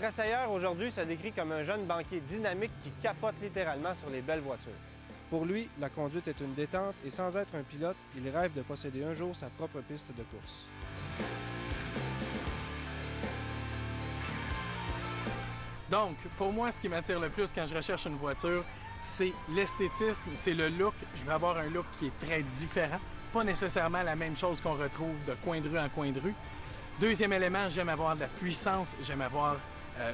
Notre essayeur aujourd'hui se décrit comme un jeune banquier dynamique qui capote littéralement sur les belles voitures. Pour lui, la conduite est une détente et sans être un pilote, il rêve de posséder un jour sa propre piste de course. Donc, pour moi, ce qui m'attire le plus quand je recherche une voiture, c'est l'esthétisme, c'est le look. Je veux avoir un look qui est très différent, pas nécessairement la même chose qu'on retrouve de coin de rue en coin de rue. Deuxième élément, j'aime avoir de la puissance, j'aime avoir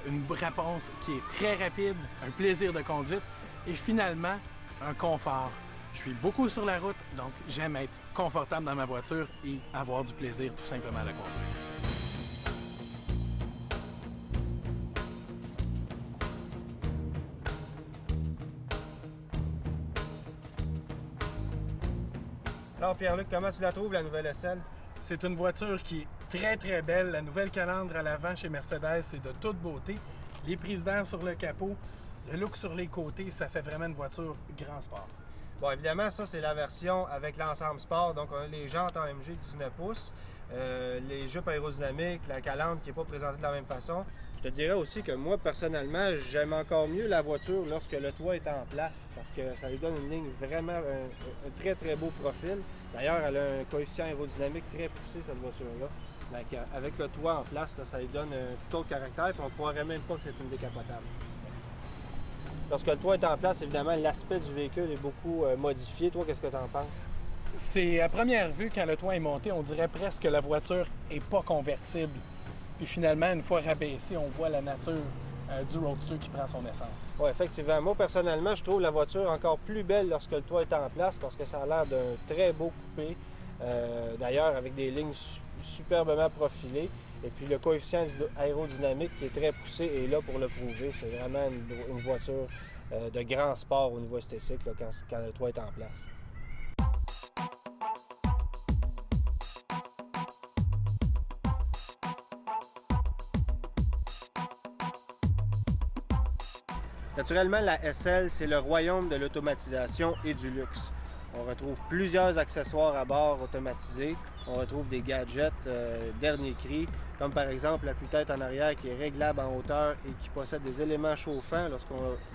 une réponse qui est très rapide, un plaisir de conduite et finalement, un confort. Je suis beaucoup sur la route, donc j'aime être confortable dans ma voiture et avoir du plaisir tout simplement à la conduire. Alors Pierre-Luc, comment tu la trouves, la nouvelle SL? C'est une voiture qui est très très belle. La nouvelle calandre à l'avant chez Mercedes, c'est de toute beauté. Les prises d'air sur le capot, le look sur les côtés, ça fait vraiment une voiture grand sport. Bon, évidemment, ça, c'est la version avec l'ensemble sport. Donc, on a les jantes AMG 19 pouces, les jupes aérodynamiques, la calandre qui n'est pas présentée de la même façon. Je te dirais aussi que moi, personnellement, j'aime encore mieux la voiture lorsque le toit est en place parce que ça lui donne une ligne vraiment, un très, très beau profil. D'ailleurs, elle a un coefficient aérodynamique très poussé, cette voiture-là. Donc, avec le toit en place, là, ça lui donne un tout autre caractère, puis on ne croirait même pas que c'est une décapotable. Lorsque le toit est en place, évidemment, l'aspect du véhicule est beaucoup modifié. Toi, qu'est-ce que tu en penses? C'est à première vue, quand le toit est monté, on dirait presque que la voiture n'est pas convertible. Puis finalement, une fois rabaissée, on voit la nature du Roadster qui prend son essence. Oui, effectivement. Moi, personnellement, je trouve la voiture encore plus belle lorsque le toit est en place parce que ça a l'air d'un très beau coupé. D'ailleurs, avec des lignes superbement profilées. Et puis le coefficient aérodynamique qui est très poussé est là pour le prouver. C'est vraiment une voiture de grand sport au niveau esthétique là, quand le toit est en place. Naturellement, la SL, c'est le royaume de l'automatisation et du luxe. On retrouve plusieurs accessoires à bord automatisés. On retrouve des gadgets dernier cri, comme par exemple l'appui-tête en arrière qui est réglable en hauteur et qui possède des éléments chauffants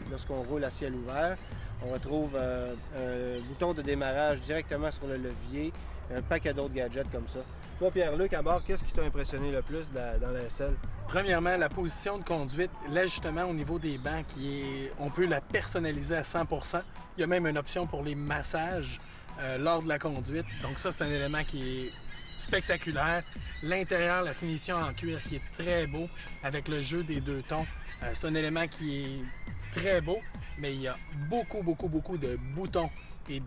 lorsqu'on roule à ciel ouvert. On retrouve un bouton de démarrage directement sur le levier, un paquet d'autres gadgets comme ça. Toi, Pierre-Luc, à bord, qu'est-ce qui t'a impressionné le plus dans la SL? Premièrement, la position de conduite, l'ajustement au niveau des bancs, on peut la personnaliser à 100%. Il y a même une option pour les massages lors de la conduite. Donc ça, c'est un élément qui est spectaculaire. L'intérieur, la finition en cuir qui est très beau avec le jeu des deux tons. C'est un élément qui est très beau, mais il y a beaucoup de boutons et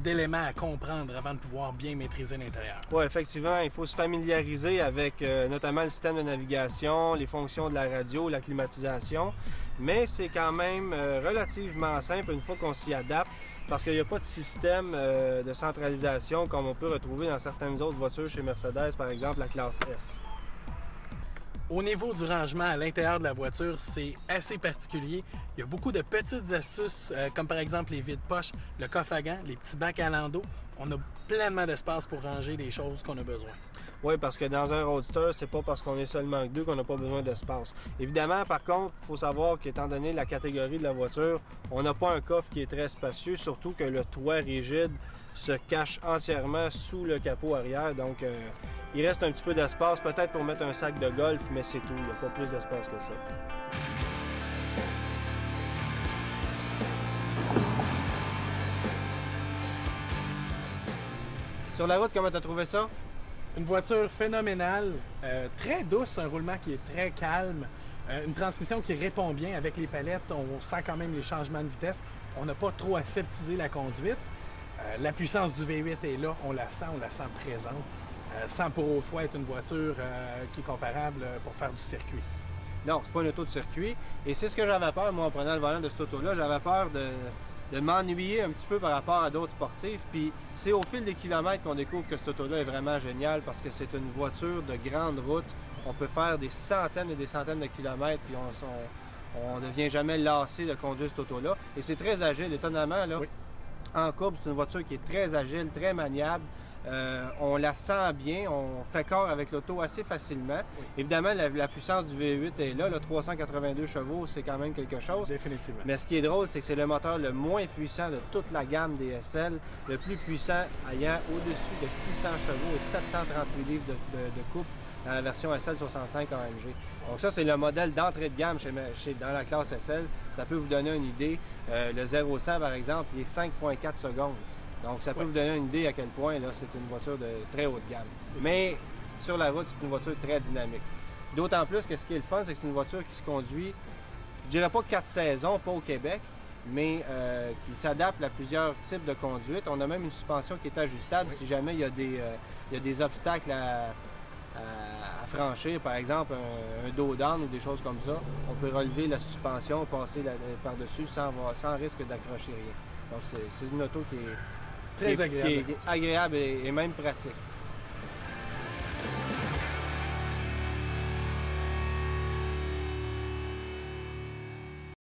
d'éléments à comprendre avant de pouvoir bien maîtriser l'intérieur. Oui, effectivement, il faut se familiariser avec notamment le système de navigation, les fonctions de la radio, la climatisation, mais c'est quand même relativement simple une fois qu'on s'y adapte parce qu'il n'y a pas de système de centralisation comme on peut retrouver dans certaines autres voitures chez Mercedes, par exemple la classe S. Au niveau du rangement à l'intérieur de la voiture, c'est assez particulier. Il y a beaucoup de petites astuces, comme par exemple les vides-poches, le coffre à gants, les petits bacs à landau. On a pleinement d'espace pour ranger les choses qu'on a besoin. Oui, parce que dans un Roadster, c'est pas parce qu'on est seulement que deux qu'on n'a pas besoin d'espace. Évidemment, par contre, il faut savoir qu'étant donné la catégorie de la voiture, on n'a pas un coffre qui est très spacieux, surtout que le toit rigide se cache entièrement sous le capot arrière. Donc, il reste un petit peu d'espace, peut-être pour mettre un sac de golf, mais c'est tout. Il n'y a pas plus d'espace que ça. Sur la route, comment tu as trouvé ça? Une voiture phénoménale, très douce, un roulement qui est très calme, une transmission qui répond bien avec les palettes. On sent quand même les changements de vitesse. On n'a pas trop aseptisé la conduite. La puissance du V8 est là, on la sent présente. Sans pour autant être une voiture qui est comparable pour faire du circuit. Non, c'est pas une auto de circuit. Et c'est ce que j'avais peur, moi, en prenant le volant de cette auto-là. J'avais peur de m'ennuyer un petit peu par rapport à d'autres sportifs. Puis c'est au fil des kilomètres qu'on découvre que cette auto-là est vraiment géniale parce que c'est une voiture de grande route. On peut faire des centaines et des centaines de kilomètres puis on ne devient jamais lassé de conduire cette auto-là. Et c'est très agile, étonnamment, là. Oui. En courbe, c'est une voiture qui est très agile, très maniable. On la sent bien, on fait corps avec l'auto assez facilement. Oui. Évidemment, la puissance du V8 est là, 382 chevaux, c'est quand même quelque chose. Définitivement. Mais ce qui est drôle, c'est que c'est le moteur le moins puissant de toute la gamme des SL, le plus puissant ayant au-dessus de 600 chevaux et 738 livres de couple dans la version SL65 AMG. Donc ça, c'est le modèle d'entrée de gamme dans la classe SL. Ça peut vous donner une idée. Le 0-100, par exemple, il est 5,4 secondes. Donc ça peut vous donner une idée à quel point là, c'est une voiture de très haute gamme. Mais sur la route, c'est une voiture très dynamique. D'autant plus que ce qui est le fun, c'est que c'est une voiture qui se conduit, je dirais pas 4 saisons, pas au Québec, mais qui s'adapte à plusieurs types de conduite. On a même une suspension qui est ajustable si jamais il y a des obstacles à franchir, par exemple un dos down ou des choses comme ça. On peut relever la suspension, passer par-dessus sans risque d'accrocher rien. Donc c'est une auto qui est Très agréable. qui est agréable et même pratique.